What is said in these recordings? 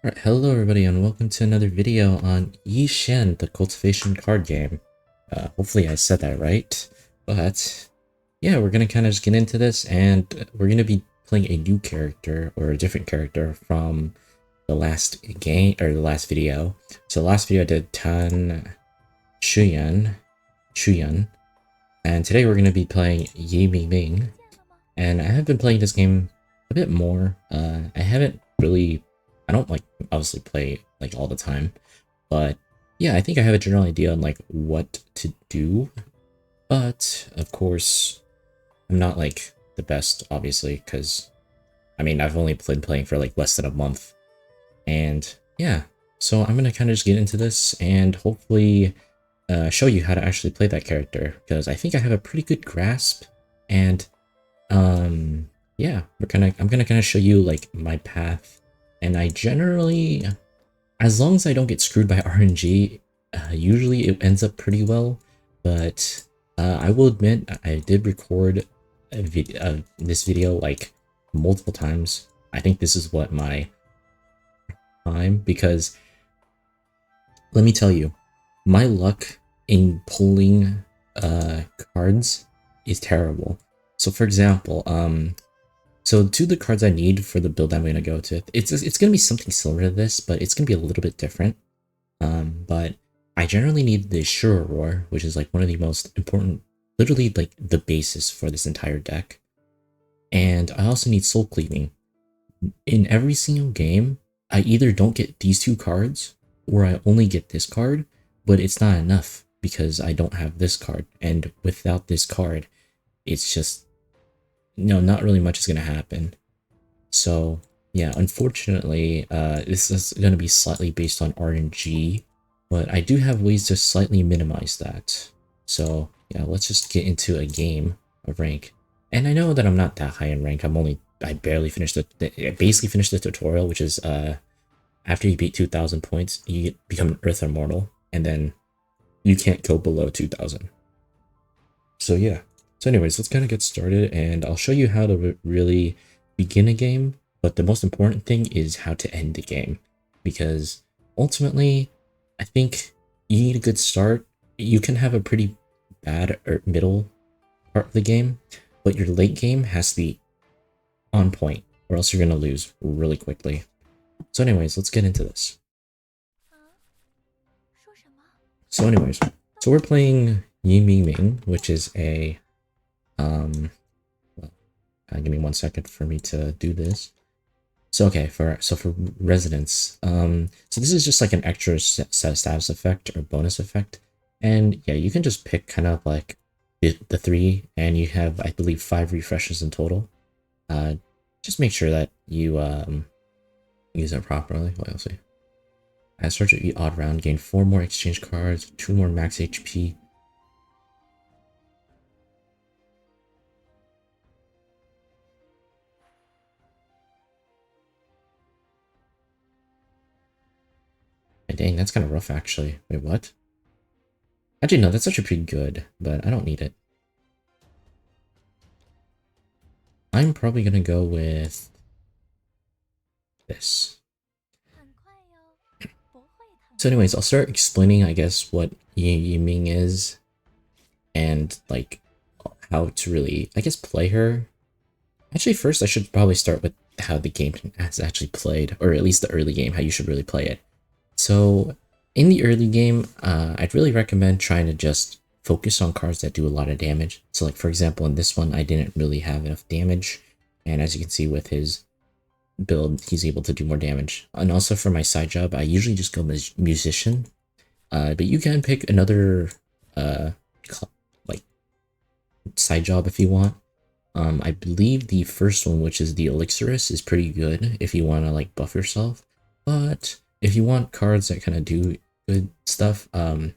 Alright, hello everybody and welcome to another video on Yi Shen, the cultivation card game. Hopefully I said that right, but yeah, we're gonna kind of just get into this and we're gonna be playing a new character or a different character from the last game or the last video. So last video I did Tan Shuyan, and today we're gonna be playing Yi Mingming. And I have been playing this game a bit more. I don't like obviously play like all the time, but yeah, I think I have a general idea on like what to do. But of course, I'm not like the best, obviously, because I mean I've only been playing for like less than a month, and yeah, so I'm gonna kind of just get into this and hopefully show you how to actually play that character because I think I have a pretty good grasp and yeah, I'm gonna kind of show you like my path, and I generally, as long as I don't get screwed by RNG, usually it ends up pretty well. But I will admit I did record this video like multiple times. I think this is what my time, because let me tell you, my luck in pulling cards is terrible. So for example, so to the cards I need for the build I'm going to go to, it's going to be something similar to this, but it's going to be a little bit different. But I generally need the Shura Roar, which is like one of the most important, literally like the basis for this entire deck. And I also need Soul Cleaving. In every single game, I either don't get these two cards, or I only get this card, but it's not enough because I don't have this card. And without this card, it's just, not really much is going to happen. So yeah, unfortunately, this is going to be slightly based on RNG, but I do have ways to slightly minimize that. So yeah, let's just get into a game of rank. And I know that I'm not that high in rank. I barely finished I basically finished the tutorial, which is after you beat 2,000 points, you become an Earth Immortal, and then you can't go below 2,000. So yeah. So anyways, let's kind of get started, and I'll show you how to really begin a game, but the most important thing is how to end the game, because ultimately, I think you need a good start. You can have a pretty bad or middle part of the game, but your late game has to be on point, or else you're going to lose really quickly. So anyways, let's get into this. So anyways, so we're playing Yi Mingming, which is a give me 1 second for me to do this. So okay, for residence, so this is just like an extra status effect or bonus effect, and yeah, you can just pick kind of like the three, and you have, I believe, 5 refreshes in total. Just make sure that you use it properly. What else? As start to eat odd round, gain 4 more exchange cards, 2 more max HP. Dang, that's kind of rough, actually. Wait, what? Actually, no, that's actually pretty good, but I don't need it. I'm probably gonna go with this. So anyways, I'll start explaining, I guess, what Yi Ming is, and like how to really, I guess, play her. Actually, first I should probably start with how the game is actually played, or at least the early game, how you should really play it. So in the early game, I'd really recommend trying to just focus on cards that do a lot of damage. So like, for example, in this one, I didn't really have enough damage. And as you can see with his build, he's able to do more damage. And also for my side job, I usually just go musician. But you can pick another like side job if you want. I believe the first one, which is the Elixirist, is pretty good if you want to like buff yourself. But if you want cards that kind of do good stuff, I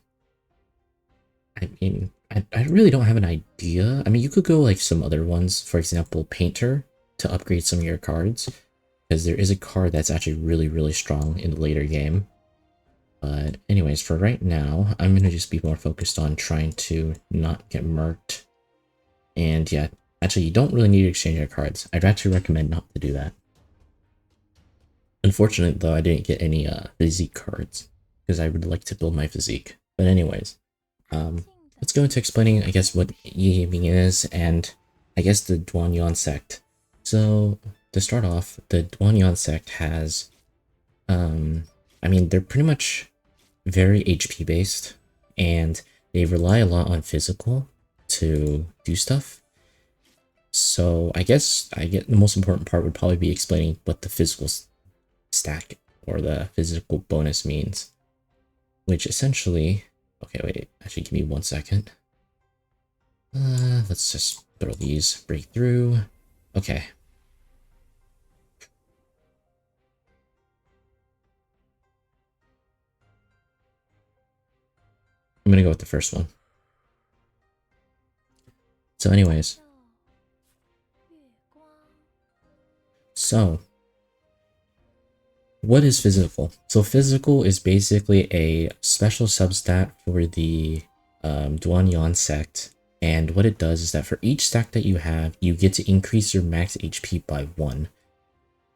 mean, I really don't have an idea. I mean, you could go like some other ones, for example, Painter, to upgrade some of your cards, because there is a card that's actually really, really strong in the later game. But anyways, for right now, I'm going to just be more focused on trying to not get murked. And yeah, actually, you don't really need to exchange your cards. I'd actually recommend not to do that. Unfortunately, though, I didn't get any physique cards because I would like to build my physique. But anyways, let's go into explaining, I guess, what Yiming is and I guess the Duanyan sect. So to start off, the Duanyan sect has, I mean, they're pretty much very HP based and they rely a lot on physical to do stuff. So I guess the most important part would probably be explaining what the physical stack or the physical bonus means, which essentially, okay, wait, actually give me 1 second. Let's just throw these breakthrough. Okay. I'm gonna go with the first one. So anyways. So, what is physical? So physical is basically a special substat for the Duanyan sect. And what it does is that for each stack that you have, you get to increase your max HP by 1.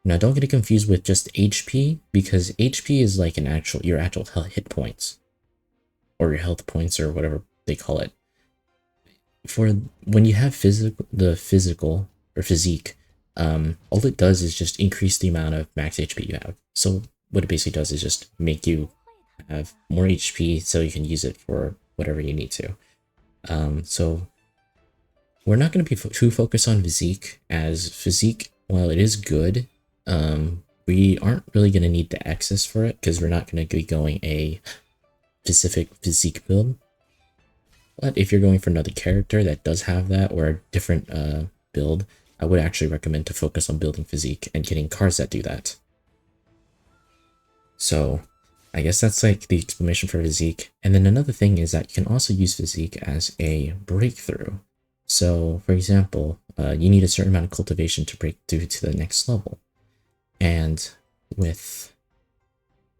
Now don't get it confused with just HP, because HP is like your actual hit points. Or your health points or whatever they call it. For when you have the physical or physique, all it does is just increase the amount of max HP you have. So what it basically does is just make you have more HP so you can use it for whatever you need to. So we're not going to be too focused on physique, as physique, while it is good, we aren't really going to need the access for it because we're not going to be going a specific physique build. But if you're going for another character that does have that or a different build, I would actually recommend to focus on building physique and getting cards that do that. So I guess that's like the explanation for physique. And then another thing is that you can also use physique as a breakthrough. So for example, you need a certain amount of cultivation to break through to the next level. And with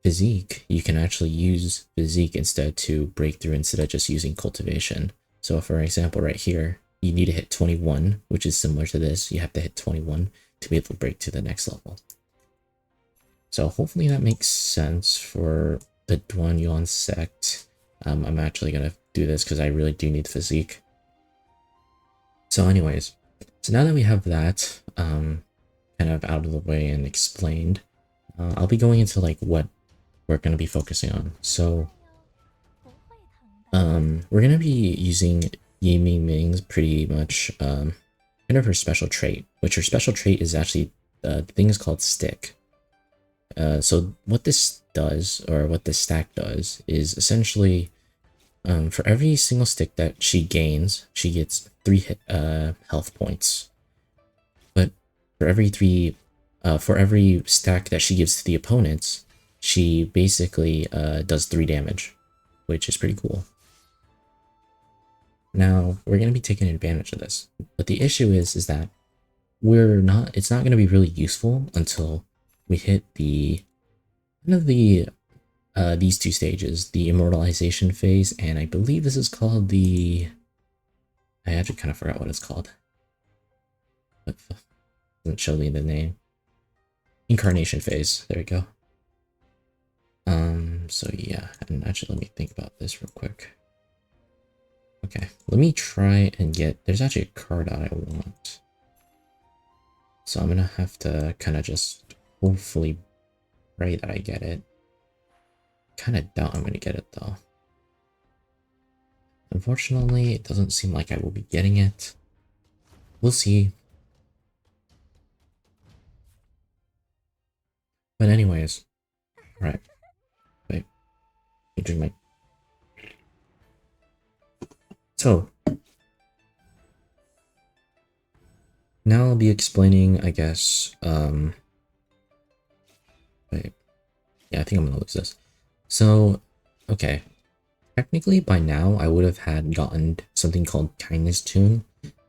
physique, you can actually use physique instead to break through instead of just using cultivation. So for example, right here, you need to hit 21, which is similar to this. You have to hit 21 to be able to break to the next level. So hopefully that makes sense for the Duanyan sect. I'm actually going to do this because I really do need physique. So anyways, so now that we have that kind of out of the way and explained, I'll be going into like what we're going to be focusing on. So we're going to be using Mingming's pretty much kind of her special trait, which her special trait is actually the thing is called stick. So what this does, or what this stack does, is essentially for every single stick that she gains, she gets 3 health points. But for every stack that she gives to the opponents, she basically does 3 damage, which is pretty cool. Now we're going to be taking advantage of this, but the issue is that it's not going to be really useful until we hit these 2 stages, the immortalization phase, and I believe this is called I actually kind of forgot what it's called. But doesn't show me the name. Incarnation phase. There we go. So yeah, and actually let me think about this real quick. Okay, let me try and there's actually a card that I want. So I'm gonna have to kind of just hopefully pray that I get it. Kind of doubt I'm gonna get it though. Unfortunately, it doesn't seem like I will be getting it. We'll see. But anyways, right. Wait, let me drink my... So, now I'll be explaining, I guess, wait. Yeah, I think I'm gonna lose this. So, okay. Technically, by now, I would have gotten something called Kindness Tune.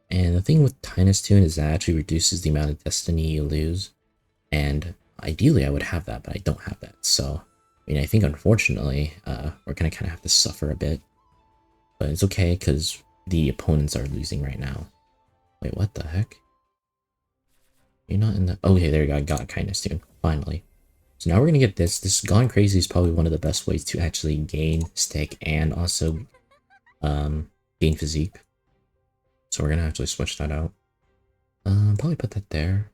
And the thing with Kindness Tune is that it actually reduces the amount of destiny you lose. And ideally, I would have that, but I don't have that. So, I mean, I think unfortunately, we're gonna kind of have to suffer a bit. But it's okay, because the opponents are losing right now. Wait, what the heck? You're not in the... Okay, there you go, I got Kindness Tune, finally. So now we're gonna get this. This Gone Crazy is probably one of the best ways to actually gain stick and also gain physique. So we're gonna actually switch that out. Probably put that there.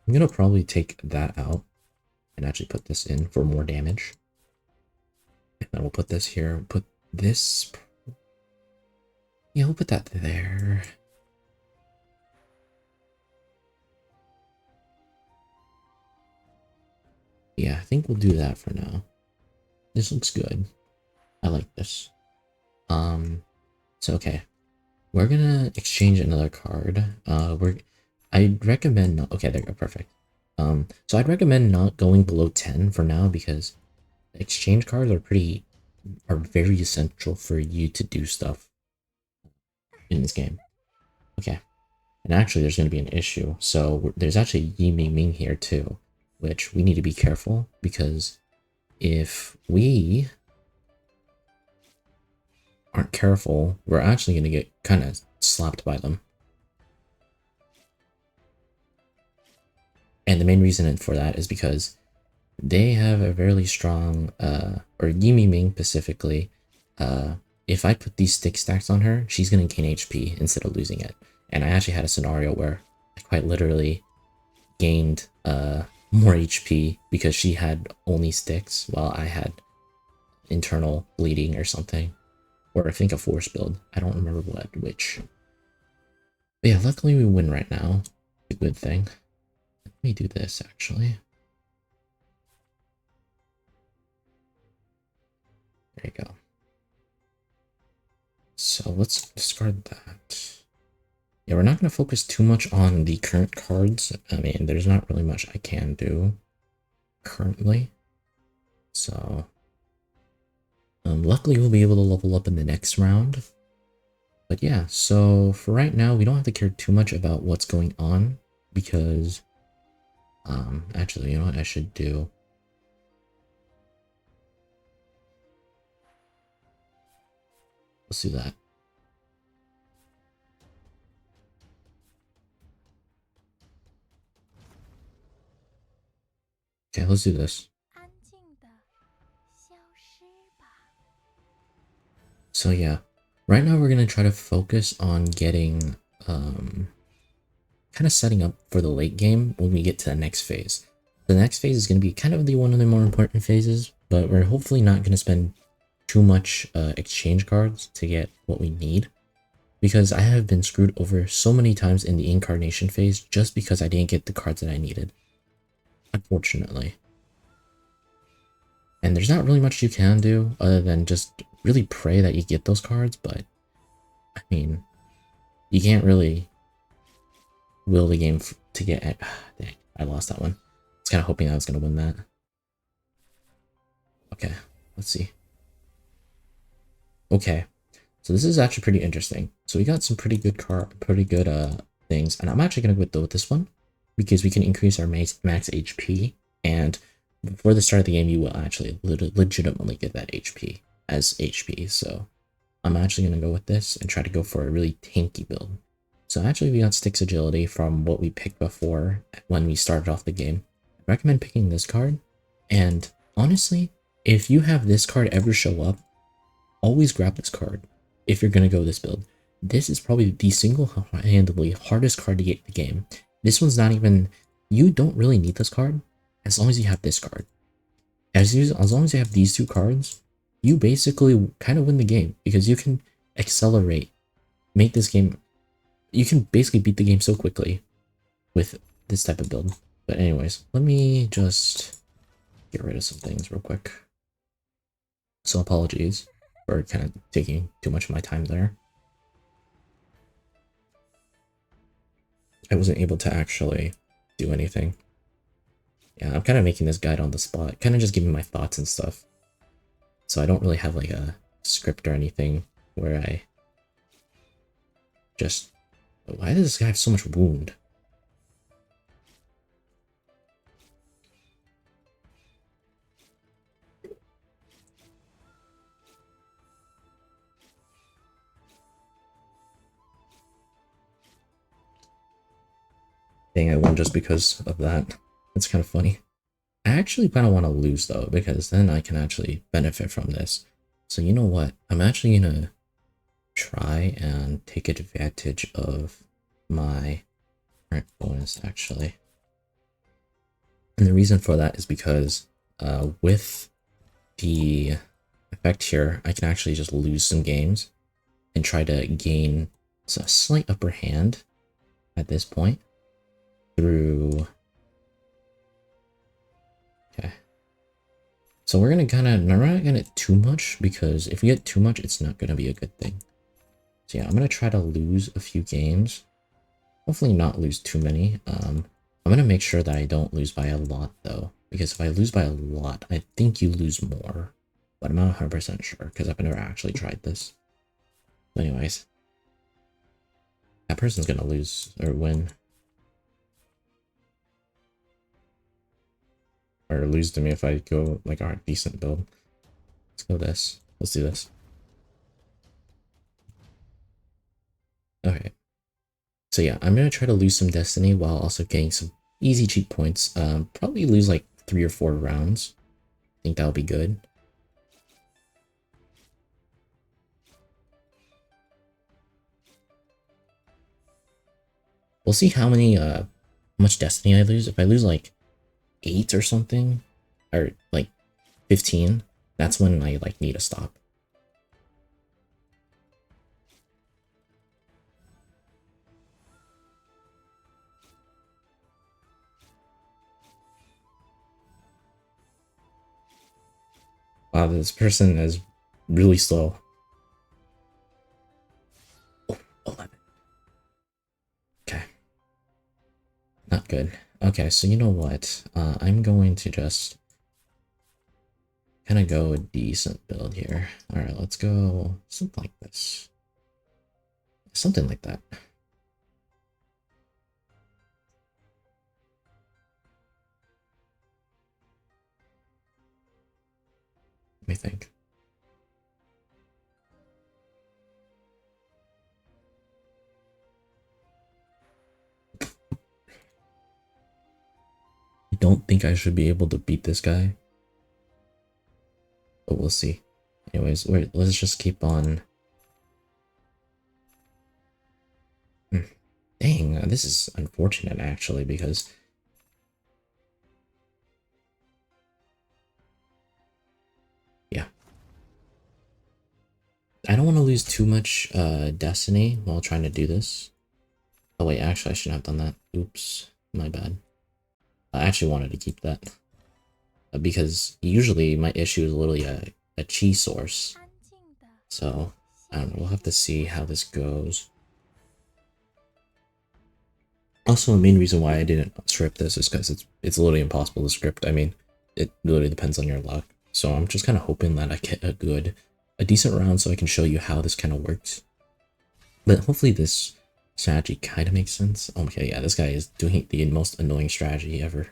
I'm gonna probably take that out and actually put this in for more damage. And then we'll put this here. Put this. Yeah, we'll put that there. Yeah, I think we'll do that for now. This looks good. I like this. So okay. We're gonna exchange another card. I'd recommend not, okay, there you go, perfect. So I'd recommend not going below 10 for now because exchange cards are very essential for you to do stuff in this game. Okay. And actually there's gonna be an issue. So there's actually Mingming here too, which we need to be careful because if we aren't careful, we're actually going to get kind of slapped by them. And the main reason for that is because they have a very strong, or Yimi Ming specifically, if I put these stick stacks on her, she's going to gain HP instead of losing it. And I actually had a scenario where I quite literally gained more HP because she had only sticks while I had internal bleeding or something. Or I think a force build. I don't remember which. But yeah, luckily we win right now. A good thing. Let me do this actually. There you go. So let's discard that. Yeah, we're not going to focus too much on the current cards. I mean, there's not really much I can do currently. So luckily we'll be able to level up in the next round. But yeah, so for right now, we don't have to care too much about what's going on because, actually, you know what I should do? Let's do that. Okay, let's do this. So yeah, right now we're going to try to focus on getting, kind of setting up for the late game when we get to the next phase. The next phase is going to be kind of one of the more important phases, but we're hopefully not going to spend too much exchange cards to get what we need. Because I have been screwed over so many times in the incarnation phase just because I didn't get the cards that I needed. Unfortunately. And there's not really much you can do other than just really pray that you get those cards, but I mean, you can't really will the game to get it. Dang, I lost that one. I was kind of hoping I was going to win that. Okay, let's see. Okay, so this is actually pretty interesting. So we got some pretty good things, and I'm actually going to go with this one because we can increase our max HP, and before the start of the game, you will actually legitimately get that HP as HP. So I'm actually going to go with this and try to go for a really tanky build. So actually we got Sticks Agility from what we picked before when we started off the game. I recommend picking this card, and honestly, if you have this card ever show up, always grab this card if you're going to go this build. This is probably the single-handedly hardest card to get in the game. This one's not even, you don't really need this card as long as you have this card. As long as you have these two cards, you basically kind of win the game because you can accelerate, make this game, you can basically beat the game so quickly with this type of build. But anyways, let me just get rid of some things real quick. So apologies for kind of taking too much of my time there. I wasn't able to actually do anything. Yeah, I'm kind of making this guide on the spot, kind of just giving my thoughts and stuff. So I don't really have like a script or anything where I just... Why does this guy have so much wound? Dang, I won just because of that. It's kind of funny. I actually kind of want to lose though, because then I can actually benefit from this. So you know what? I'm actually gonna try and take advantage of my current bonus actually. And the reason for that is because with the effect here, I can actually just lose some games and try to gain a slight upper hand at this point through... Okay. So we're not gonna get too much, because if we get too much, it's not gonna be a good thing. So yeah, I'm gonna try to lose a few games. Hopefully not lose too many. I'm gonna make sure that I don't lose by a lot though, because if I lose by a lot, I think you lose more. But I'm not 100% sure, because I've never actually tried this. Anyways, that person's gonna lose or win. Or lose to me if I go like our decent build. Let's go this. Let's do this. Okay. So yeah, I'm gonna try to lose some destiny while also getting some easy cheap points. Probably lose like 3 or 4 rounds. I think that'll be good. We'll see how much destiny I lose. If I lose like 8 or something, or like 15, that's when I like need to stop. Wow, this person is really slow. Oh, 11. Okay. Not good. Okay, so you know what? I'm going to just kind of go a decent build here. Alright, let's go something like this. Something like that. Let me think. I don't think I should be able to beat this guy, but we'll see. Anyways, let's just keep on. Dang, this is unfortunate actually, because yeah, I don't want to lose too much destiny while trying to do this. Oh wait, actually I shouldn't have done that. Oops, my bad. I actually wanted to keep that because usually my issue is literally a chi source. So I don't know, we'll have to see how this goes. Also, the main reason why I didn't script this is because it's literally impossible to script. I mean, it literally depends on your luck. So I'm just kind of hoping that I get a decent round so I can show you how this kind of works. But hopefully this strategy kind of makes sense. Okay, yeah, this guy is doing the most annoying strategy ever,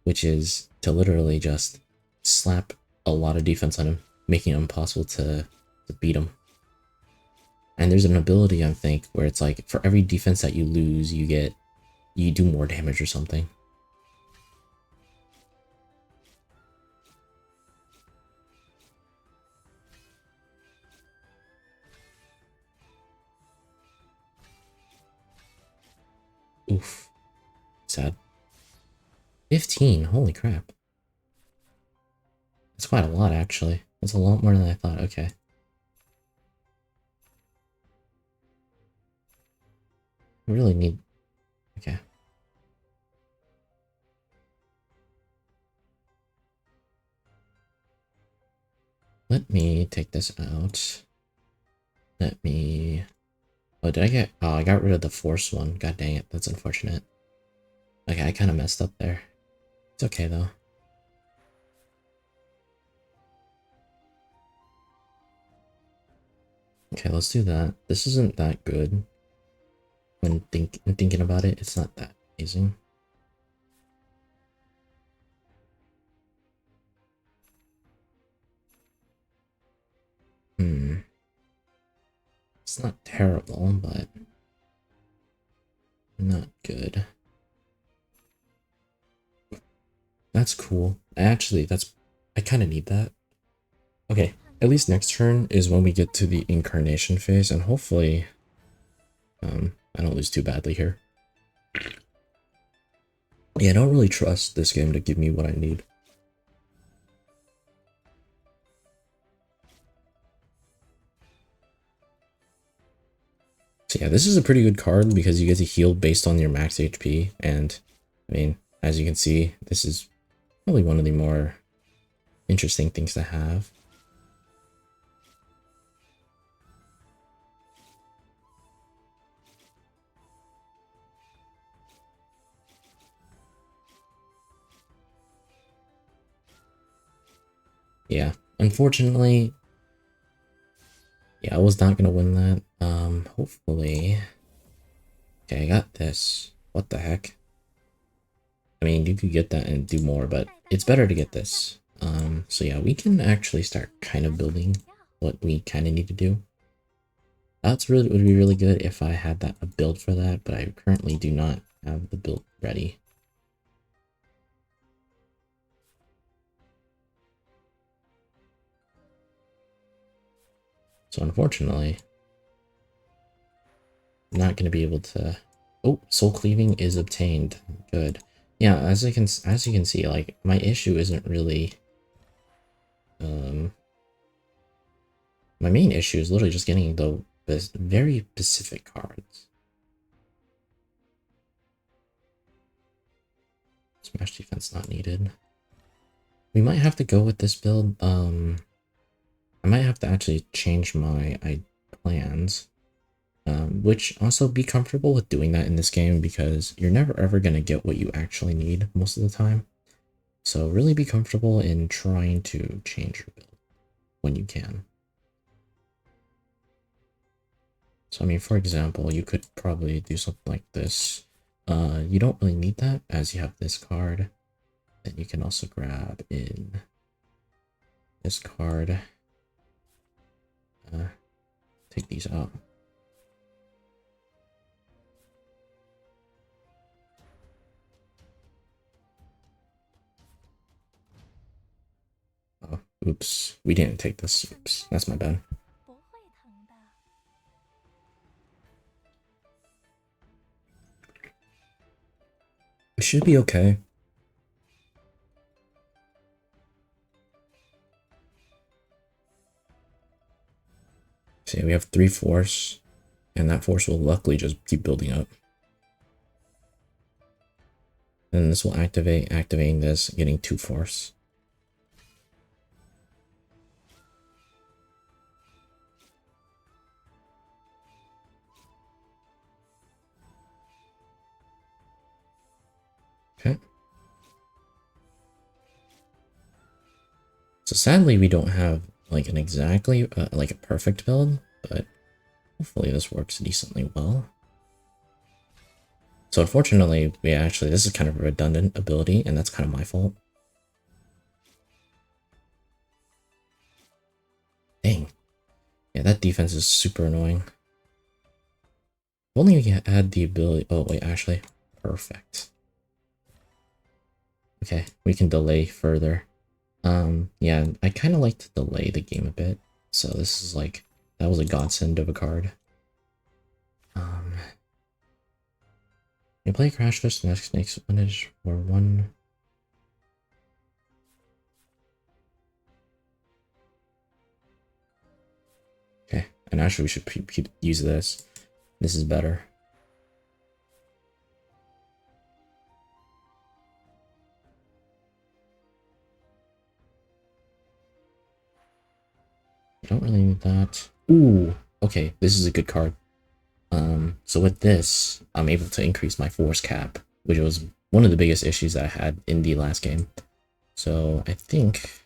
which is to literally just slap a lot of defense on him, making it impossible to beat him. And there's an ability, I think, where it's like for every defense that you lose, you do more damage or something. Oof. Sad. 15, holy crap. That's quite a lot, actually. That's a lot more than I thought. Okay. I really need... Okay. Let me take this out. Let me... Oh, did I get... Oh, I got rid of the force one. God dang it, that's unfortunate. Okay, I kind of messed up there. It's okay, though. Okay, let's do that. This isn't that good. When thinking about it, it's not that amazing. It's not terrible, but not good. That's cool. I kind of need that. Okay, at least next turn is when we get to the incarnation phase, and hopefully, I don't lose too badly here. Yeah, I don't really trust this game to give me what I need. So yeah, this is a pretty good card because you get to heal based on your max HP, and I mean, as you can see, this is probably one of the more interesting things to have. Yeah, unfortunately, yeah, I was not gonna win that. Hopefully. Okay, I got this. What the heck? I mean, you could get that and do more, but it's better to get this. So yeah, we can actually start kind of building what we kind of need to do. That's really would be really good if I had a build for that, but I currently do not have the build ready. So unfortunately, I'm not going to be able to. Oh, soul cleaving is obtained. Good. Yeah, as you can see, like my issue isn't really. My main issue is literally just getting the very specific cards. Smash defense not needed. We might have to go with this build. I might have to actually change my plans. Which also be comfortable with doing that in this game because you're never ever going to get what you actually need most of the time. So really be comfortable in trying to change your build when you can. So I mean, for example, you could probably do something like this. You don't really need that as you have this card. Then you can also grab in this card. Take these out. Oh, oops. We didn't take this. Oops. That's my bad. It should be okay. So yeah, we have 3 force, and that force will luckily just keep building up. And this will activating this, getting 2 force. Okay. So sadly, we don't have like an exactly like a perfect build, but hopefully this works decently well. So unfortunately, this is kind of a redundant ability, and that's kind of my fault. Dang. Yeah, that defense is super annoying. If only we can add the ability. Oh wait, actually, perfect. Okay, we can delay further. Yeah, I kind of like to delay the game a bit. So this is like, that was a godsend of a card. You play Crash Fish, the next snake's footage for 1. Okay, and actually we should use this. This is better. I don't really need that. Ooh, okay, this is a good card. So with this, I'm able to increase my force cap, which was one of the biggest issues that I had in the last game. So I think,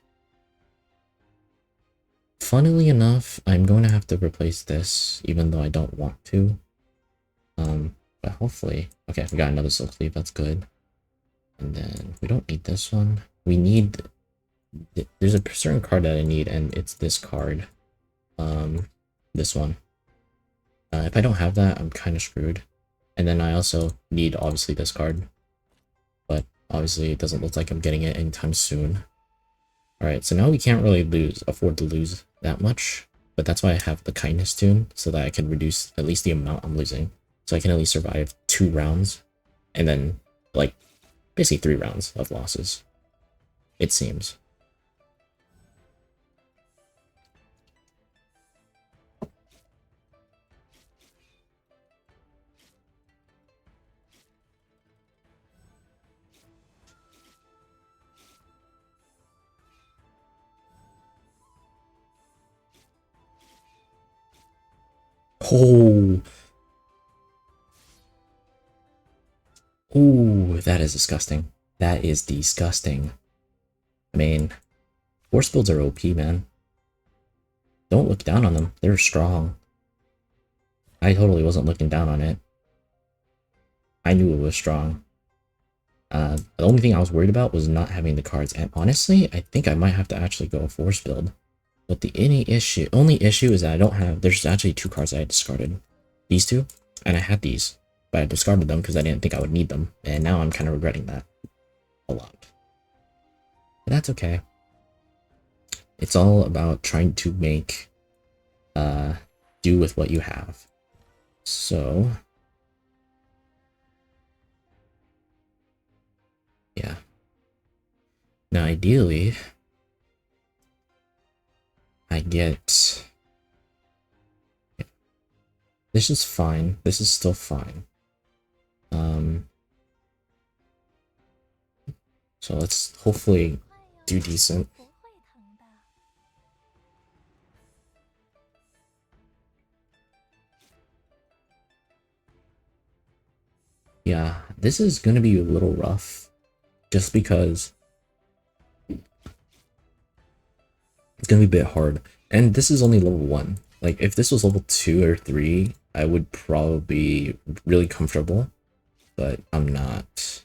funnily enough, I'm going to have to replace this, even though I don't want to. But hopefully, okay, we got another Soul Cleave, that's good. And then we don't need this one. We need, there's a certain card that I need, and it's this card. This one. If I don't have that, I'm kind of screwed. And then I also need, obviously, this card. But Obviously, it doesn't look like I'm getting it anytime soon. Alright, so now we can't really afford to lose that much. But that's why I have the kindness tune, so that I can reduce at least the amount I'm losing. So I can at least survive 2 rounds, and then, like, basically 3 rounds of losses. It seems. Oh! Ooh, that is disgusting. That is disgusting. I mean, force builds are OP, man. Don't look down on them. They're strong. I totally wasn't looking down on it. I knew it was strong. The only thing I was worried about was not having the cards. And honestly, I think I might have to actually go a force build. But the only issue is that I don't have... There's actually 2 cards I discarded. These 2, and I had these. But I discarded them because I didn't think I would need them. And now I'm kind of regretting that a lot. But that's okay. It's all about trying to make do with what you have. So yeah. Now ideally I get... Yeah. This is fine. This is still fine. So let's hopefully do decent. Yeah, this is going to be a little rough, just because it's going to be a bit hard. And this is only level 1. Like, if this was level 2 or 3, I would probably be really comfortable, but I'm not.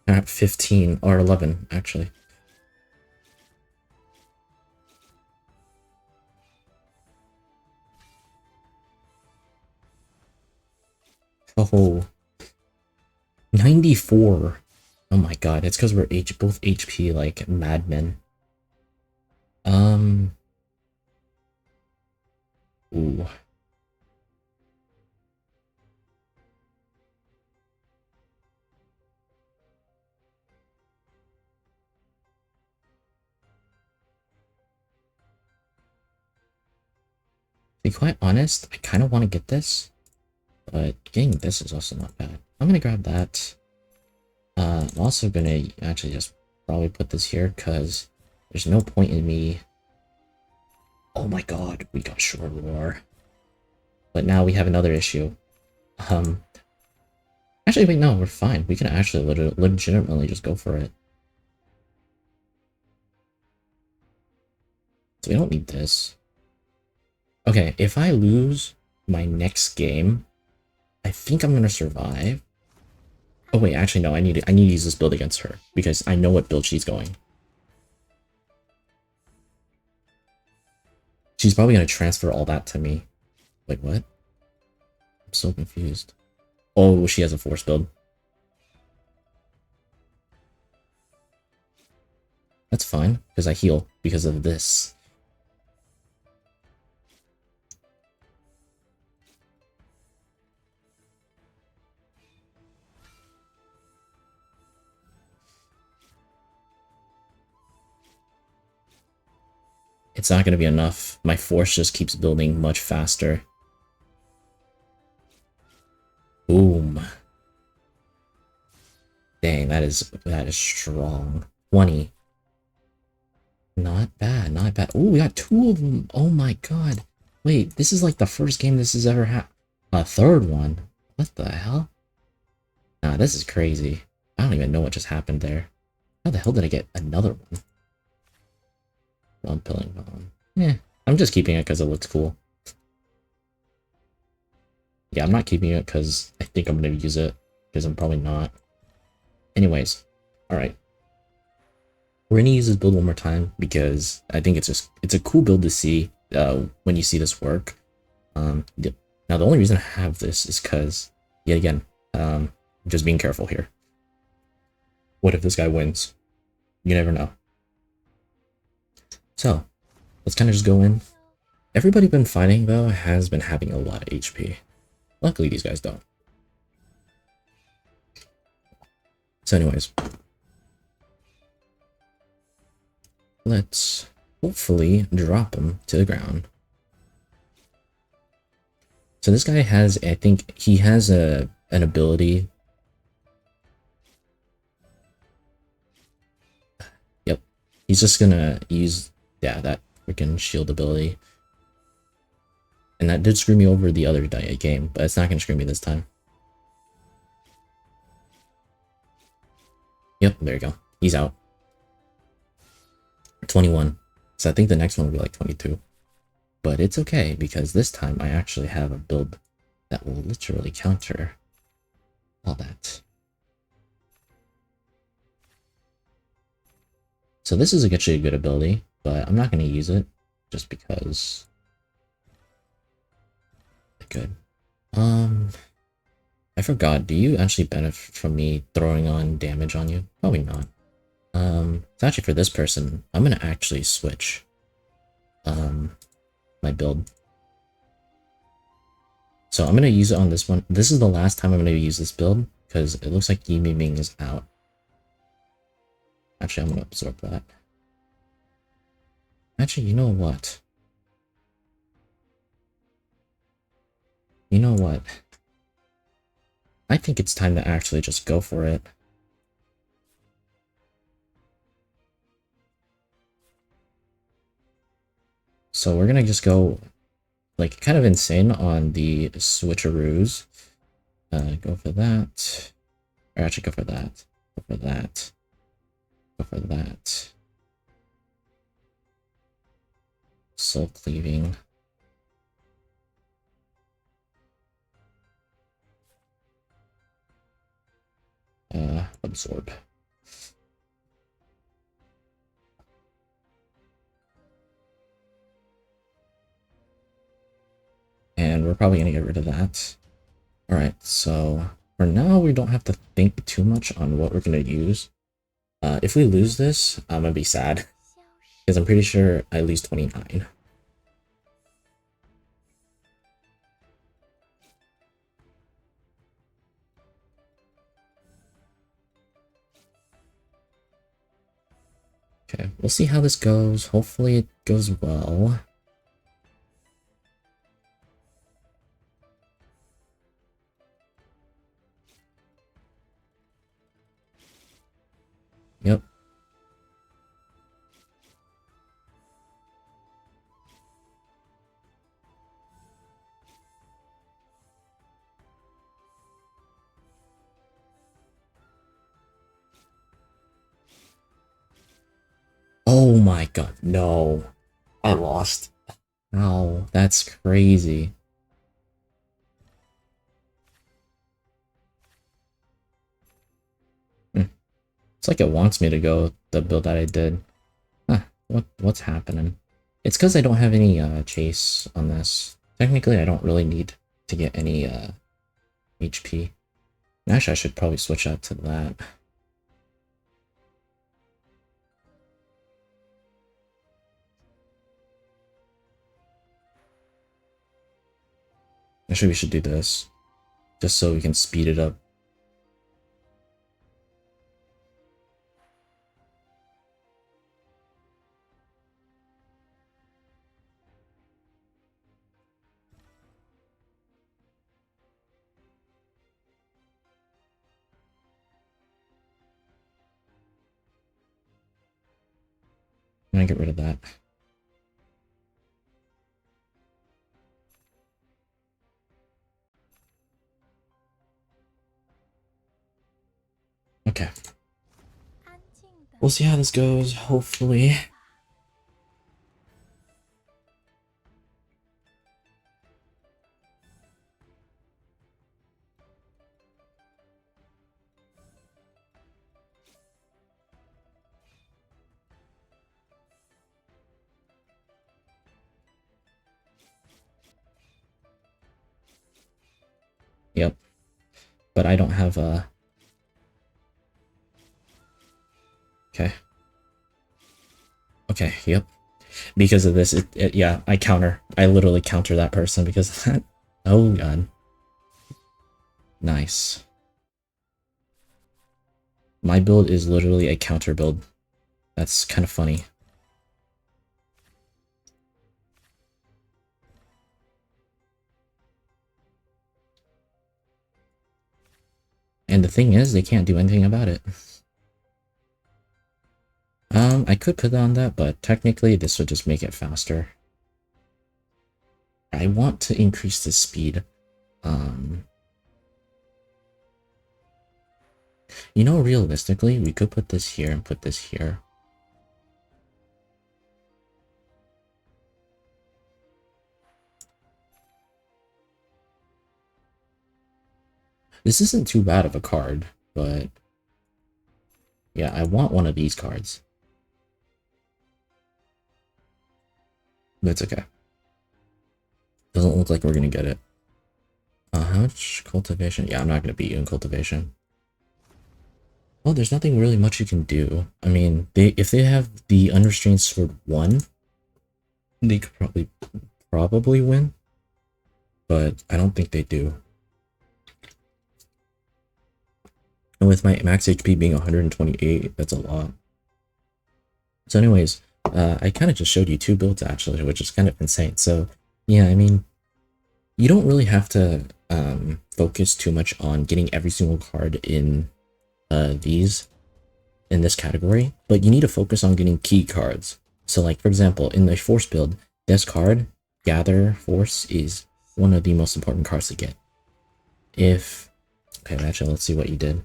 At 15 or 11, actually. Oh, 94. Oh my god, it's because we're both HP like madmen. Ooh. To be quite honest, I kind of want to get this, but getting this is also not bad. I'm gonna grab that. I'm also gonna actually just probably put this here because there's no point in me. Oh my god, we got Shura Roar. But now we have another issue. Actually, wait, no, we're fine. We can actually legitimately just go for it. So we don't need this. Okay, if I lose my next game, I think I'm gonna survive. Oh wait, actually no, I need to use this build against her because I know what build she's going. She's probably gonna transfer all that to me. Wait, what? I'm so confused. Oh, she has a force build. That's fine, because I heal because of this. It's not going to be enough. My force just keeps building much faster. Boom. Dang, that is strong. 20. Not bad, not bad. Oh, we got 2 of them. Oh my god. Wait, this is like the first game this has ever had. A third one? What the hell? Nah, this is crazy. I don't even know what just happened there. How the hell did I get another one? Pilling bomb. Yeah, I'm just keeping it because it looks cool. Yeah, I'm not keeping it because I think I'm going to use it, because I'm probably not. Anyways, alright. We're gonna use this build one more time because I think it's a cool build to see when you see this work. Now the only reason I have this is because, yet again, just being careful here. What if this guy wins? You never know. So, let's kind of just go in. Everybody been fighting, though, has been having a lot of HP. Luckily, these guys don't. So anyways. Let's hopefully drop him to the ground. So this guy has, I think, he has an ability. Yep. He's just gonna use, yeah, that freaking shield ability. And that did screw me over the other game, but it's not gonna screw me this time. Yep, there you go. He's out. 21. So I think the next one will be like 22. But it's okay, because this time I actually have a build that will literally counter all that. So this is actually a good ability, but I'm not going to use it just because it's good. I forgot, do you actually benefit from me throwing on damage on you? Probably not. It's actually for this person, I'm going to actually switch my build. So I'm going to use it on this one. This is the last time I'm going to use this build, because it looks like Mingming is out. Actually, I'm going to absorb that. Actually, you know what? You know what? I think it's time to actually just go for it. So we're going to just go, like, kind of insane on the switcheroos. Go for that. Or actually, go for that. Go for that. Go for that. Soul cleaving. Absorb. And we're probably going to get rid of that. Alright, so for now, we don't have to think too much on what we're going to use. If we lose this, I'm going to be sad. Because I'm pretty sure I lose 29. Okay, we'll see how this goes. Hopefully it goes well. Yep. Oh my god, no. I lost. Ow, that's crazy. It's like it wants me to go the build that I did. Huh, what's happening? It's because I don't have any chase on this. Technically, I don't really need to get any HP. Actually, I should probably switch out to that. Actually, we should do this. Just so we can speed it up. I'm gonna get rid of that. Okay. We'll see how this goes, hopefully. but I don't have a... Okay. Okay, yep. Because of this, yeah, I counter. I literally counter that person because of that. Oh god. Nice. My build is literally a counter build. That's kind of funny. And the thing is, they can't do anything about it. I could put on that, but technically this would just make it faster. I want to increase the speed. You know, realistically, we could put this here and put this here. This isn't too bad of a card, but yeah, I want one of these cards. But it's okay. Doesn't look like we're gonna get it. How much cultivation? Yeah, I'm not gonna beat you in cultivation. Well, there's nothing really much you can do. I mean, if they have the Unrestrained Sword 1, they could probably win. But I don't think they do. And with my max HP being 128, that's a lot. So anyways, I kind of just showed you 2 builds actually, which is kind of insane. So yeah, I mean, you don't really have to focus too much on getting every single card in in this category, but you need to focus on getting key cards. So like, for example, in the Force build, this card, Gather Force, is one of the most important cards to get. Okay, actually, let's see what you did.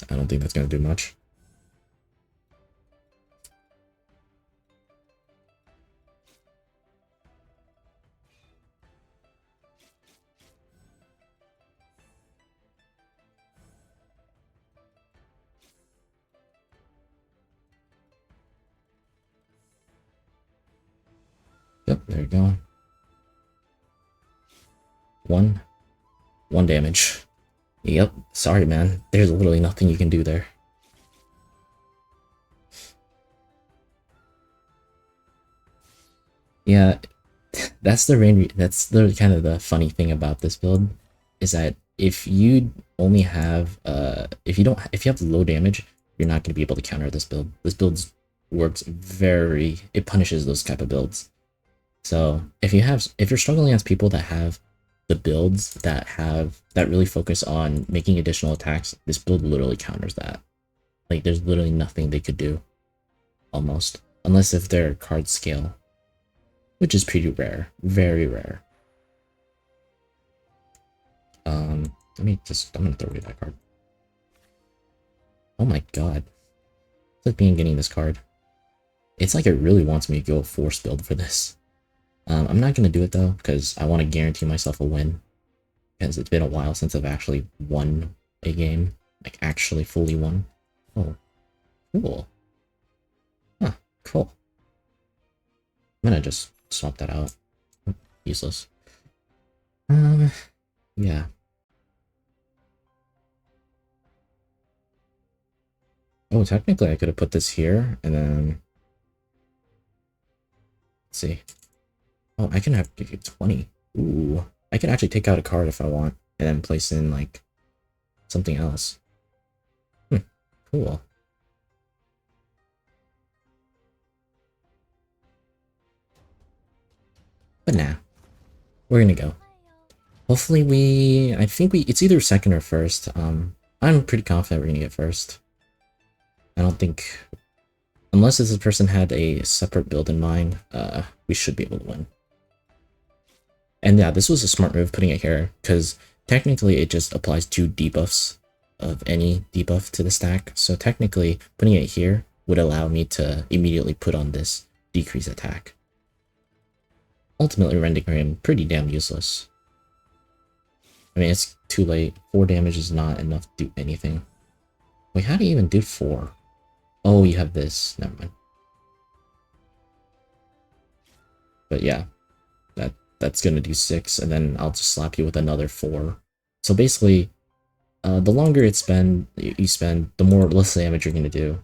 I don't think that's going to do much. Yep, there you go. One damage. Yep, sorry man. There's literally nothing you can do there. Yeah, that's the kind of the funny thing about this build, is that if you only have if you have low damage, you're not going to be able to counter this build. This build works it punishes those type of builds. So if you're struggling against people that have the builds that really focus on making additional attacks, this build literally counters that. Like, there's literally nothing they could do, almost, unless if their cards scale, which is pretty rare, very rare. I'm gonna throw away that card. Oh my god, it's like being getting this card. It's like it really wants me to go Force build for this. I'm not gonna do it though, because I want to guarantee myself a win. Because it's been a while since I've actually won a game. Like, actually fully won. Oh, cool. Huh, cool. I'm gonna just swap that out. Useless. Yeah. Oh, technically I could have put this here, and then... Let's see. Oh, I can have 20. Ooh. I can actually take out a card if I want, and then place in, like, something else. Cool. But nah. We're gonna go. Hopefully it's either second or first. I'm pretty confident we're gonna get first. I don't think... Unless this person had a separate build in mind, we should be able to win. And yeah, this was a smart move putting it here, because technically it just applies 2 debuffs of any debuff to the stack. So technically, putting it here would allow me to immediately put on this decrease attack. Ultimately rendering him pretty damn useless. I mean, it's too late. 4 damage is not enough to do anything. Wait, how do you even do 4? Oh, you have this. Never mind. But yeah, that's gonna do 6, and then I'll just slap you with another 4. So basically, the longer you spend, the more less damage you're gonna do.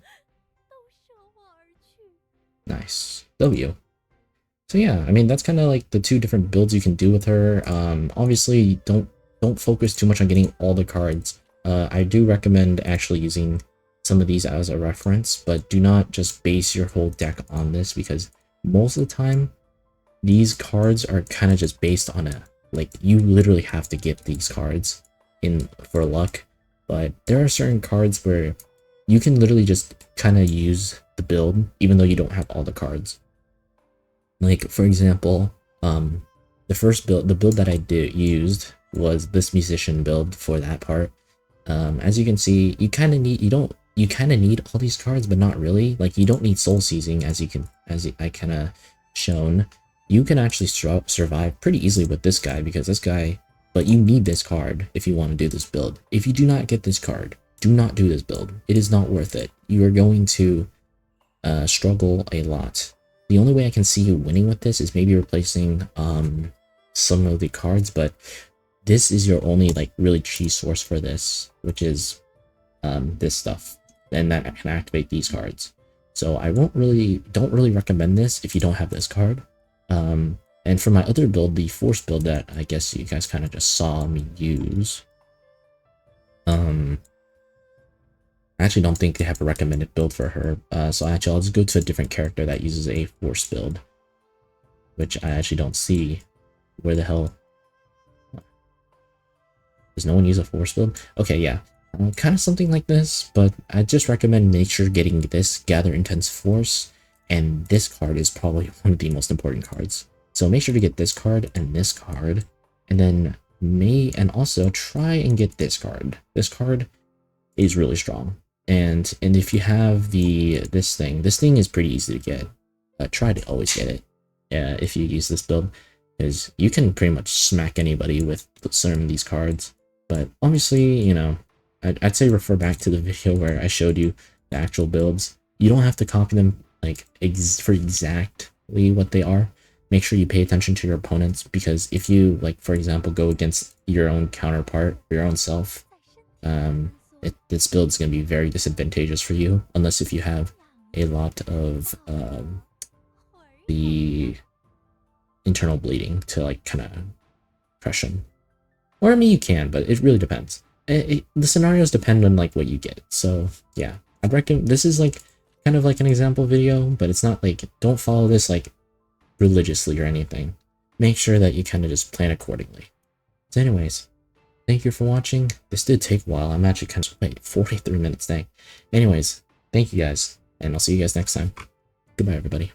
Nice. W. So yeah, I mean that's kind of like the two different builds you can do with her. Obviously don't focus too much on getting all the cards. I do recommend actually using some of these as a reference, but do not just base your whole deck on this, because most of the time these cards are kind of just based on like you literally have to get these cards in for luck. But there are certain cards where you can literally just kind of use the build even though you don't have all the cards. Like for example, the first build, the build that I used was this musician build for that part. As you can see, you kind of need all these cards, but not really. Like you don't need soul seizing, as I kind of shown. You can actually survive pretty easily with this guy, because this guy, but you need this card if you want to do this build. If you do not get this card, do not do this build. It is not worth it. You are going to struggle a lot. The only way I can see you winning with this is maybe replacing some of the cards, but this is your only like really cheese source for this, which is this stuff, and that can activate these cards. So I don't really recommend this if you don't have this card. And for my other build, the force build that I guess you guys kind of just saw me use, I actually don't think they have a recommended build for her. So actually I'll just go to a different character that uses a force build, which I actually don't see. Where the hell? Does no one use a force build? Okay, yeah. Kind of something like this, but I just recommend make sure getting this Gather Intense Force, and this card is probably one of the most important cards. So make sure to get this card, and then also try and get this card. This card is really strong. And if you have this thing is pretty easy to get, but try to always get it if you use this build, because you can pretty much smack anybody with some of these cards. But obviously, you know, I'd say refer back to the video where I showed you the actual builds. You don't have to copy them like for exactly what they are. Make sure you pay attention to your opponents, because if you, like, for example, go against your own counterpart, your own self, this build is going to be very disadvantageous for you, unless if you have a lot of the internal bleeding to like kind of crush him. Or I mean, you can, but it really depends. The scenarios depend on like what you get. So yeah, I'd recommend, this is like kind of like an example video, but it's not like, don't follow this like religiously or anything. Make sure that you kind of just plan accordingly. So anyways, thank you for watching. This did take a while. I'm actually kind of, wait, 43 minutes, dang. Anyways, thank you guys, and I'll see you guys next time. Goodbye, everybody.